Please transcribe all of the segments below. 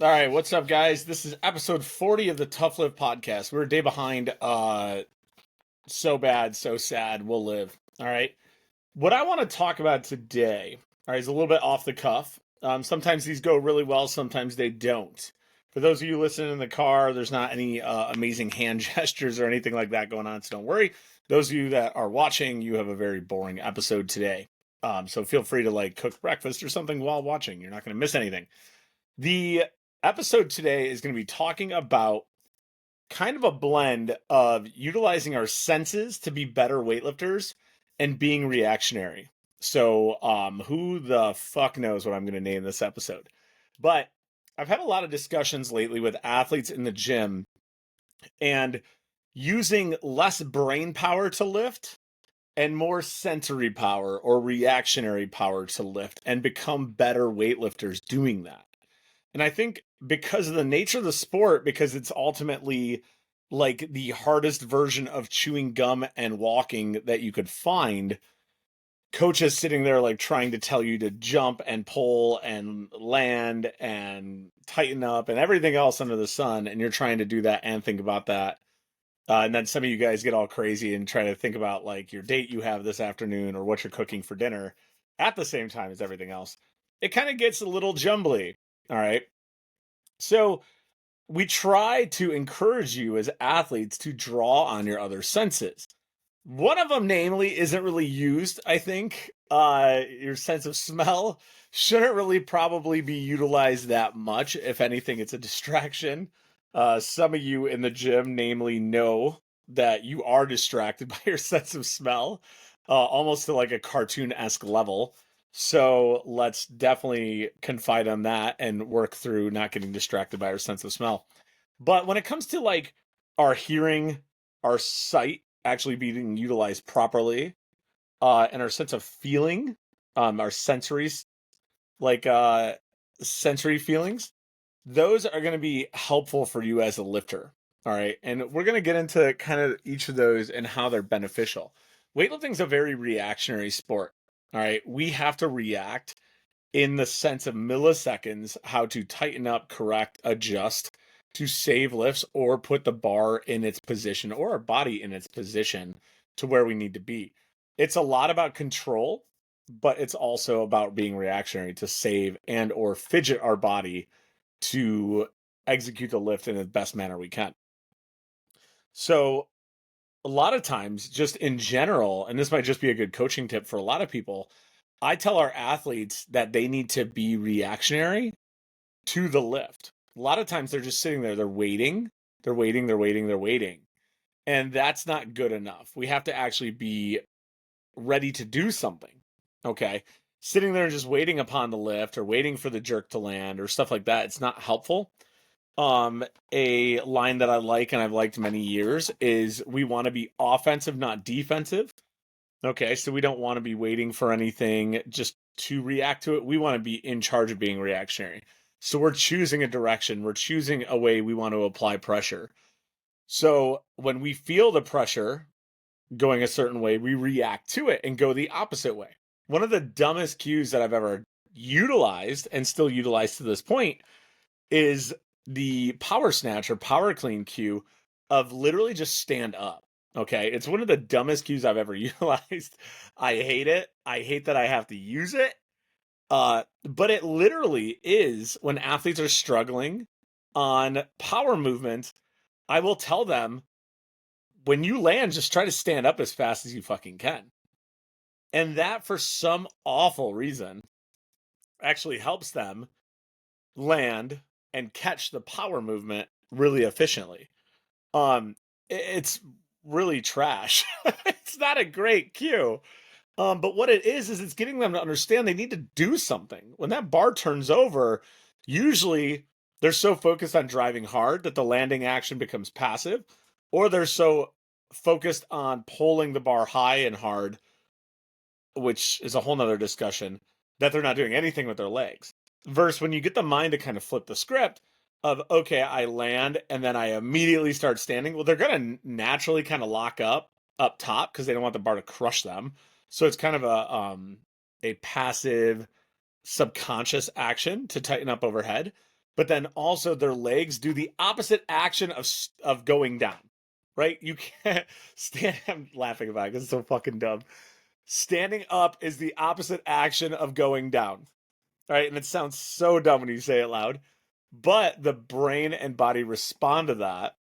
All right, what's up, guys? This is episode 40 of the Tough Live podcast. We're a day behind. So bad, so sad. We'll live. All right. What I want to talk about today, all right, is a little bit off the cuff. Sometimes these go really well, sometimes they don't. For those of you listening in the car, there's not any amazing hand gestures or anything like that going on, so don't worry. Those of you that are watching, you have a very boring episode today. So feel free to cook breakfast or something while watching. You're not going to miss anything. The episode today is going to be talking about kind of a blend of utilizing our senses to be better weightlifters and being reactionary. So, who the fuck knows what I'm going to name this episode? But I've had a lot of discussions lately with athletes in the gym and using less brain power to lift and more sensory power or reactionary power to lift and become better weightlifters doing that. And I think because of the nature of the sport, because it's ultimately like the hardest version of chewing gum and walking that you could find, coaches sitting there trying to tell you to jump and pull and land and tighten up and everything else under the sun. And you're trying to do that and think about that. And then some of you guys get all crazy and try to think about your date you have this afternoon or what you're cooking for dinner at the same time as everything else. It kind of gets a little jumbly. All right. So we try to encourage you as athletes to draw on your other senses. One of them, namely, isn't really used, I think. Your sense of smell shouldn't really probably be utilized that much. If anything, it's a distraction. Some of you in the gym, namely, know that you are distracted by your sense of smell, almost to a cartoon-esque level. So let's definitely confide on that and work through not getting distracted by our sense of smell. But when it comes to our hearing, our sight actually being utilized properly, and our sense of feeling, our sensories, like sensory feelings, those are going to be helpful for you as a lifter. All right. And we're going to get into kind of each of those and how they're beneficial. Weightlifting is a very reactionary sport. All right. We have to react in the sense of milliseconds, how to tighten up, correct, adjust to save lifts or put the bar in its position or our body in its position to where we need to be. It's a lot about control, but it's also about being reactionary to save and or fidget our body to execute the lift in the best manner we can. So a lot of times, just in general, and this might just be a good coaching tip for a lot of people, I tell our athletes that they need to be reactionary to the lift. A lot of times they're just sitting there, they're waiting, they're waiting, they're waiting, they're waiting. And that's not good enough. We have to actually be ready to do something. Okay. Sitting there just waiting upon the lift or waiting for the jerk to land or stuff like that, it's not helpful. A line that I like and I've liked many years is we want to be offensive, not defensive. Okay, so we don't want to be waiting for anything just to react to it. We want to be in charge of being reactionary. So we're choosing a direction, we're choosing a way we want to apply pressure. So when we feel the pressure going a certain way, we react to it and go the opposite way. One of the dumbest cues that I've ever utilized and still utilize to this point is the power snatch or power clean cue of literally just stand up. Okay. It's one of the dumbest cues I've ever utilized. I hate it. I hate that I have to use it. But it literally is when athletes are struggling on power movement. I will tell them when you land, just try to stand up as fast as you fucking can. And that, for some awful reason, actually helps them land and catch the power movement really efficiently. It's really trash. It's not a great cue. But what it is it's getting them to understand they need to do something. When that bar turns over, usually they're so focused on driving hard that the landing action becomes passive, or they're so focused on pulling the bar high and hard, which is a whole nother discussion, that they're not doing anything with their legs. Versus when you get the mind to kind of flip the script of, okay, I land and then I immediately start standing. Well, they're going to naturally kind of lock up top because they don't want the bar to crush them. So it's kind of a passive subconscious action to tighten up overhead. but then also their legs do the opposite action of going down, right? You can't stand. I'm laughing about it because it's so fucking dumb. Standing up is the opposite action of going down, right? And it sounds so dumb when you say it loud, but the brain and body respond to that.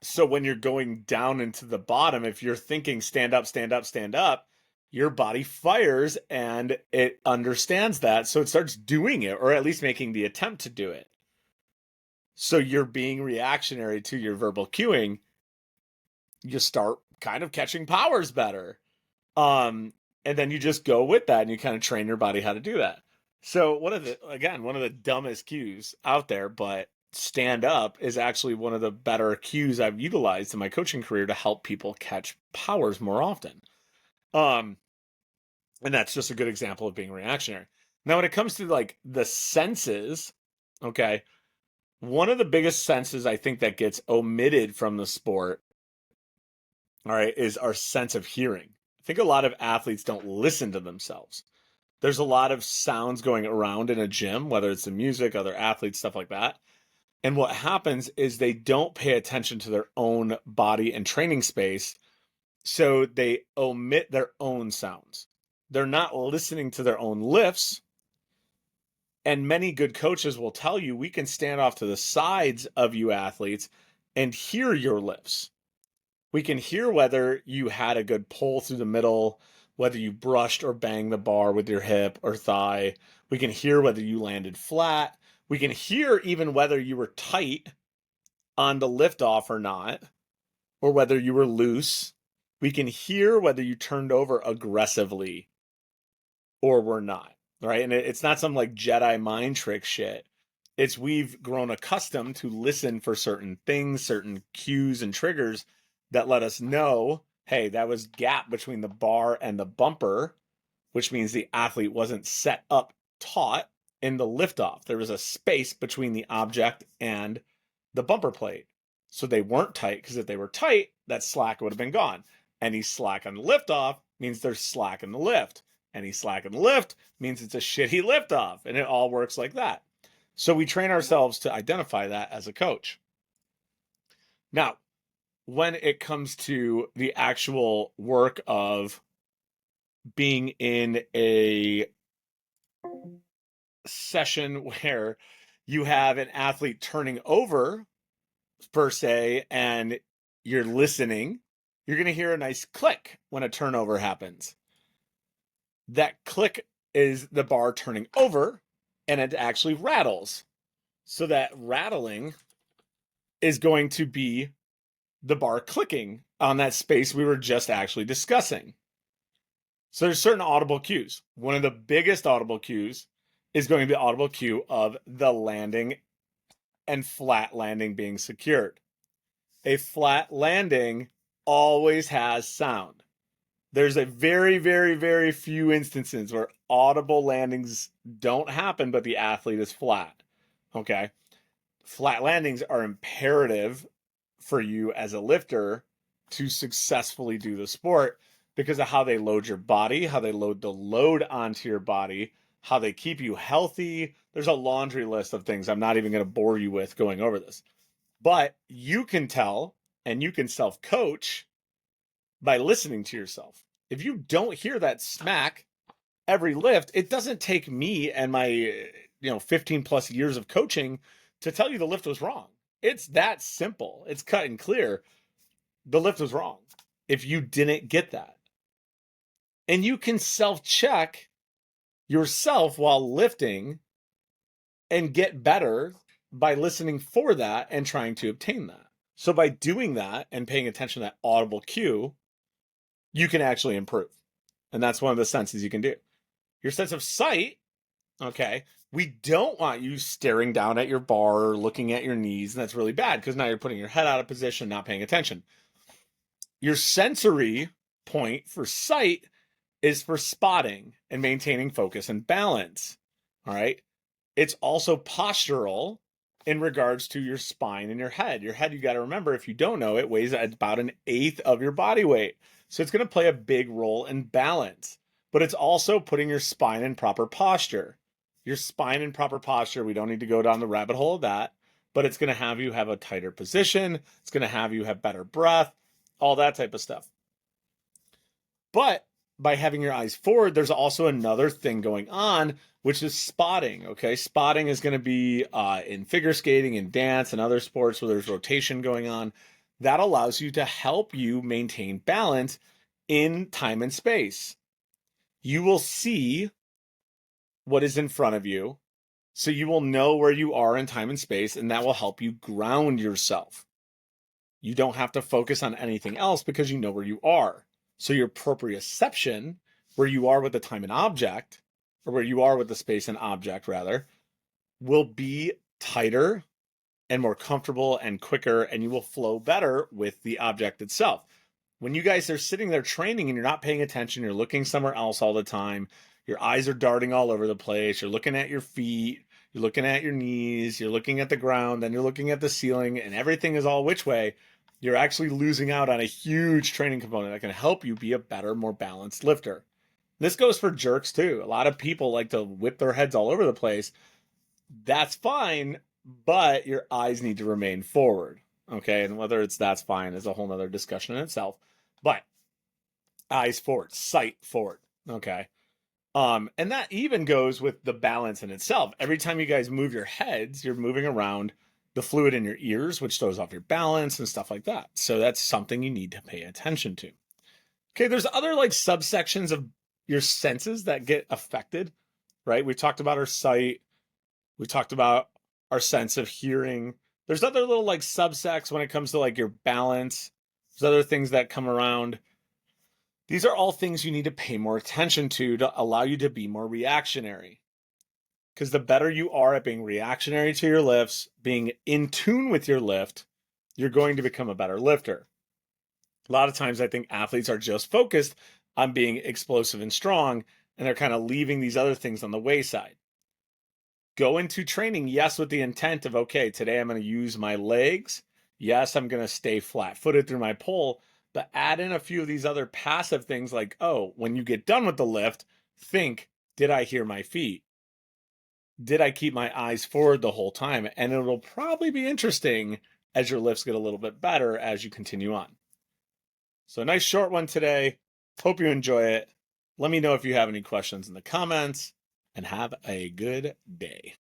So when you're going down into the bottom, if you're thinking stand up, stand up, stand up, your body fires and it understands that. So it starts doing it, or at least making the attempt to do it. So you're being reactionary to your verbal cueing. You start kind of catching powers better. And then you just go with that and you kind of train your body how to do that. So one of the dumbest cues out there, but stand up is actually one of the better cues I've utilized in my coaching career to help people catch powers more often. And that's just a good example of being reactionary. Now, when it comes to like the senses, okay, one of the biggest senses I think that gets omitted from the sport, all right, is our sense of hearing. I think a lot of athletes don't listen to themselves. There's a lot of sounds going around in a gym, whether it's the music, other athletes, stuff like that. And what happens is they don't pay attention to their own body and training space. So they omit their own sounds. They're not listening to their own lifts. And many good coaches will tell you, we can stand off to the sides of you athletes and hear your lifts. We can hear whether you had a good pull through the middle, whether you brushed or banged the bar with your hip or thigh. We can hear whether you landed flat. We can hear even whether you were tight on the liftoff or not, or whether you were loose. We can hear whether you turned over aggressively or were not, right? And it's not some like Jedi mind trick shit. It's we've grown accustomed to listen for certain things, certain cues and triggers that let us know, hey, that was gap between the bar and the bumper, which means the athlete wasn't set up taut in the liftoff. There was a space between the object and the bumper plate. So they weren't tight, because if they were tight, that slack would have been gone. Any slack on the liftoff means there's slack in the lift. Any slack in the lift means it's a shitty liftoff. And it all works like that. So we train ourselves to identify that as a coach. Now, when it comes to the actual work of being in a session where you have an athlete turning over, per se, and you're listening, you're going to hear a nice click when a turnover happens. That click is the bar turning over, and it actually rattles. So that rattling is going to be the bar clicking on that space we were just actually discussing. So there's certain audible cues. One of the biggest audible cues is going to be the audible cue of the landing and flat landing being secured. A flat landing always has sound. There's a very, very, very few instances where audible landings don't happen, but the athlete is flat. Okay. Flat landings are imperative for you as a lifter to successfully do the sport because of how they load your body, how they load the load onto your body, how they keep you healthy. There's a laundry list of things I'm not even going to bore you with going over this. But you can tell and you can self-coach by listening to yourself. If you don't hear that smack every lift, it doesn't take me and my 15 plus years of coaching to tell you the lift was wrong. It's that simple. It's cut and clear. The lift was wrong if you didn't get that. And you can self-check yourself while lifting and get better by listening for that and trying to obtain that. So by doing that and paying attention to that audible cue, you can actually improve. And that's one of the senses you can do. Your sense of sight, okay, we don't want you staring down at your bar or looking at your knees, and that's really bad because now you're putting your head out of position, not paying attention. Your sensory point for sight is for spotting and maintaining focus and balance, all right? It's also postural in regards to your spine and your head. Your head, you got to remember, if you don't know, it weighs about 1/8 of your body weight. So it's going to play a big role in balance, but it's also putting your spine in proper posture. your spine in proper posture. We don't need to go down the rabbit hole of that, but it's going to have you have a tighter position. It's going to have you have better breath, all that type of stuff. But by having your eyes forward, there's also another thing going on, which is spotting. Okay, spotting is going to be in figure skating and dance and other sports where there's rotation going on. That allows you to help you maintain balance in time and space. You will see what is in front of you, so you will know where you are in time and space, and that will help you ground yourself. You don't have to focus on anything else because you know where you are. So your proprioception, where you are with the time and object, or where you are with the space and object rather, will be tighter and more comfortable and quicker, and you will flow better with the object itself. When you guys are sitting there training and you're not paying attention, you're looking somewhere else all the time, your eyes are darting all over the place, you're looking at your feet, you're looking at your knees, you're looking at the ground, then you're looking at the ceiling, and everything is all which way, you're actually losing out on a huge training component that can help you be a better, more balanced lifter. This goes for jerks too. A lot of people like to whip their heads all over the place. That's fine, but your eyes need to remain forward. Okay, and whether it's that's fine is a whole nother discussion in itself. But eyes forward, sight forward. Okay. And that even goes with the balance in itself. Every time you guys move your heads, you're moving around the fluid in your ears, which throws off your balance and stuff like that. So that's something you need to pay attention to. Okay, there's other like subsections of your senses that get affected, right? We talked about our sight. We talked about our sense of hearing. There's other little like subsects when it comes to like your balance. There's other things that come around. These are all things you need to pay more attention to allow you to be more reactionary. Because the better you are at being reactionary to your lifts, being in tune with your lift, you're going to become a better lifter. A lot of times I think athletes are just focused on being explosive and strong, and they're kind of leaving these other things on the wayside. Go into training, yes, with the intent of, okay, today I'm going to use my legs. Yes, I'm going to stay flat-footed through my pull, but add in a few of these other passive things like, oh, when you get done with the lift, think, did I hear my feet? Did I keep my eyes forward the whole time? And it'll probably be interesting as your lifts get a little bit better as you continue on. So a nice short one today. Hope you enjoy it. Let me know if you have any questions in the comments, and have a good day.